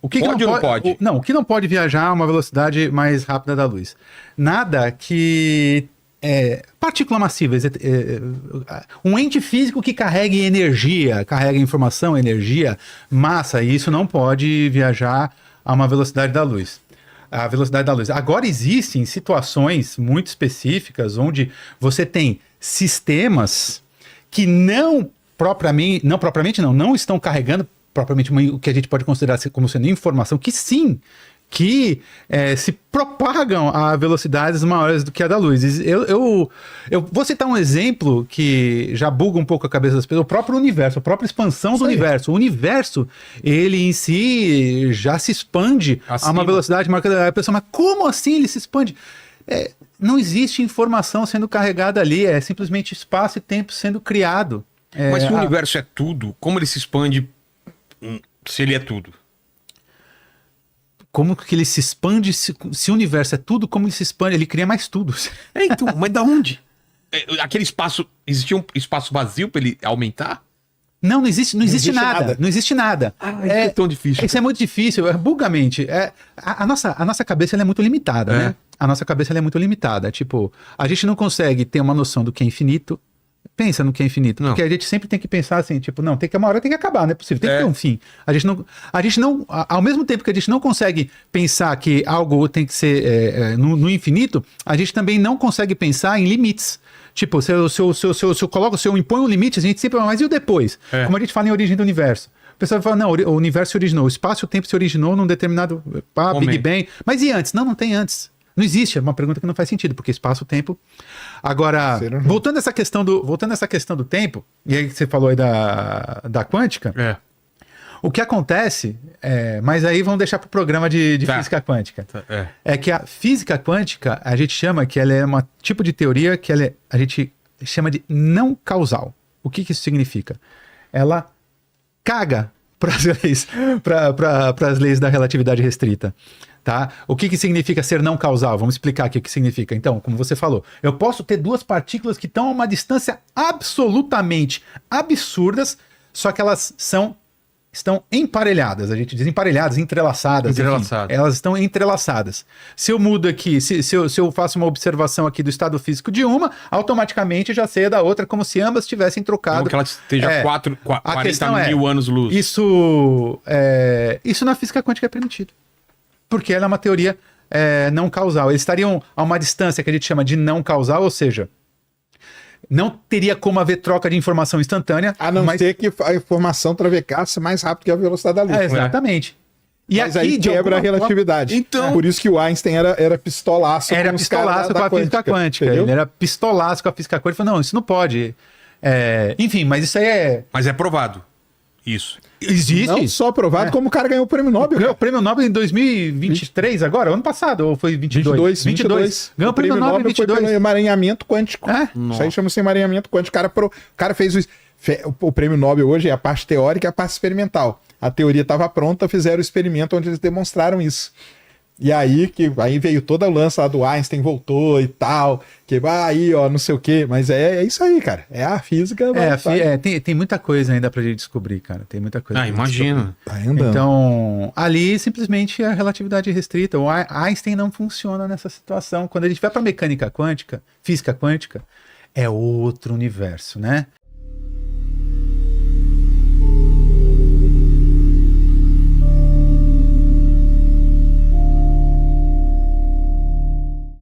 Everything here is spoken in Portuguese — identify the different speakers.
Speaker 1: O que
Speaker 2: Pode
Speaker 1: que
Speaker 2: ou não pode?
Speaker 1: Não, o que não pode viajar a uma velocidade mais rápida da luz? Nada que... partícula massiva, um ente físico que carregue energia, carrega informação, energia, massa, e isso não pode viajar a uma velocidade da luz. A velocidade da luz. Agora existem situações muito específicas onde você tem sistemas que não estão carregando propriamente o que a gente pode considerar como sendo informação, que sim, que se propagam a velocidades maiores do que a da luz. Eu vou citar um exemplo que já buga um pouco a cabeça das pessoas, o próprio universo, a própria expansão do universo. O universo, ele em si já se expande a uma velocidade maior que a da pessoa, mas como assim ele se expande? Não existe informação sendo carregada ali, é simplesmente espaço e tempo sendo criado.
Speaker 2: Mas se o universo é tudo, como ele se expande se ele é tudo?
Speaker 1: Como que ele se expande? Se o universo é tudo, como ele se expande? Ele cria mais tudo.
Speaker 2: Então, mas da onde? Aquele espaço, existia um espaço vazio para ele aumentar?
Speaker 1: Não existe nada. Não existe nada.
Speaker 2: É tão difícil.
Speaker 1: Isso é muito difícil, bugamente. A nossa cabeça ela é muito limitada, né? A nossa cabeça ela é muito limitada. Tipo, a gente não consegue ter uma noção do que é infinito. Pensa no que é infinito, porque a gente sempre tem que pensar assim, tipo, não, uma hora tem que acabar, não é possível, tem que ter um fim. A gente não, ao mesmo tempo que a gente não consegue pensar que algo tem que ser no infinito, a gente também não consegue pensar em limites. Tipo, se eu imponho um limite, a gente sempre fala, mas e o depois? Como a gente fala em origem do universo. O pessoal fala, não, o universo se originou, o espaço e o tempo se originou num determinado Big Bang. Mas e antes? Não tem antes. Não existe, é uma pergunta que não faz sentido, porque espaço, tempo... Agora, voltando a essa questão do tempo, e aí você falou aí da quântica, o que acontece, mas aí vamos deixar para o programa de física quântica, é que a física quântica, a gente chama que ela é um tipo de teoria que a gente chama de não causal. O que isso significa? Ela caga para as leis da relatividade restrita. Tá? O que significa ser não causal? Vamos explicar aqui o que significa. Então, como você falou, eu posso ter duas partículas que estão a uma distância absolutamente absurdas, só que elas estão emparelhadas. A gente diz emparelhadas, entrelaçadas. Enfim, elas estão entrelaçadas. Se eu mudo aqui, se eu faço uma observação aqui do estado físico de uma, automaticamente já sei a da outra, como se ambas tivessem trocado.
Speaker 2: Como que ela esteja 40 mil anos-luz.
Speaker 1: Isso na física quântica é permitido. Porque ela é uma teoria não causal. Eles estariam a uma distância que a gente chama de não causal, ou seja, não teria como haver troca de informação instantânea.
Speaker 3: A não ser que a informação travecasse mais rápido que a velocidade da luz.
Speaker 1: Exatamente. E
Speaker 3: mas aqui, aí quebra a relatividade.
Speaker 2: Então,
Speaker 3: por isso que o Einstein era pistolaço.
Speaker 1: Era pistolaço com a física quântica. Ele era pistolaço com a física quântica. Ele falou, não, isso não pode. Enfim, mas isso aí é...
Speaker 2: Mas é provado. Isso.
Speaker 1: Existe.
Speaker 3: Não só provado, como o cara ganhou o prêmio Nobel.
Speaker 1: Ganhou o prêmio Nobel em 2023 agora? Ano passado? Ou foi 22? Ganhou o prêmio Nobel em 22.
Speaker 3: Foi pelo emaranhamento quântico. Isso aí chama-se emaranhamento quântico. O cara fez o prêmio Nobel hoje é a parte teórica e a parte experimental. A teoria estava pronta, fizeram o experimento onde eles demonstraram isso. E aí veio toda a lança lá do Einstein, voltou e tal, que aí, ó, não sei o quê, mas é isso aí, cara, é a física.
Speaker 1: Tem muita coisa ainda pra gente descobrir, cara, tem muita coisa.
Speaker 2: Imagina.
Speaker 1: Então, ali simplesmente a relatividade restrita, o Einstein não funciona nessa situação. Quando a gente vai pra mecânica quântica, física quântica, é outro universo, né?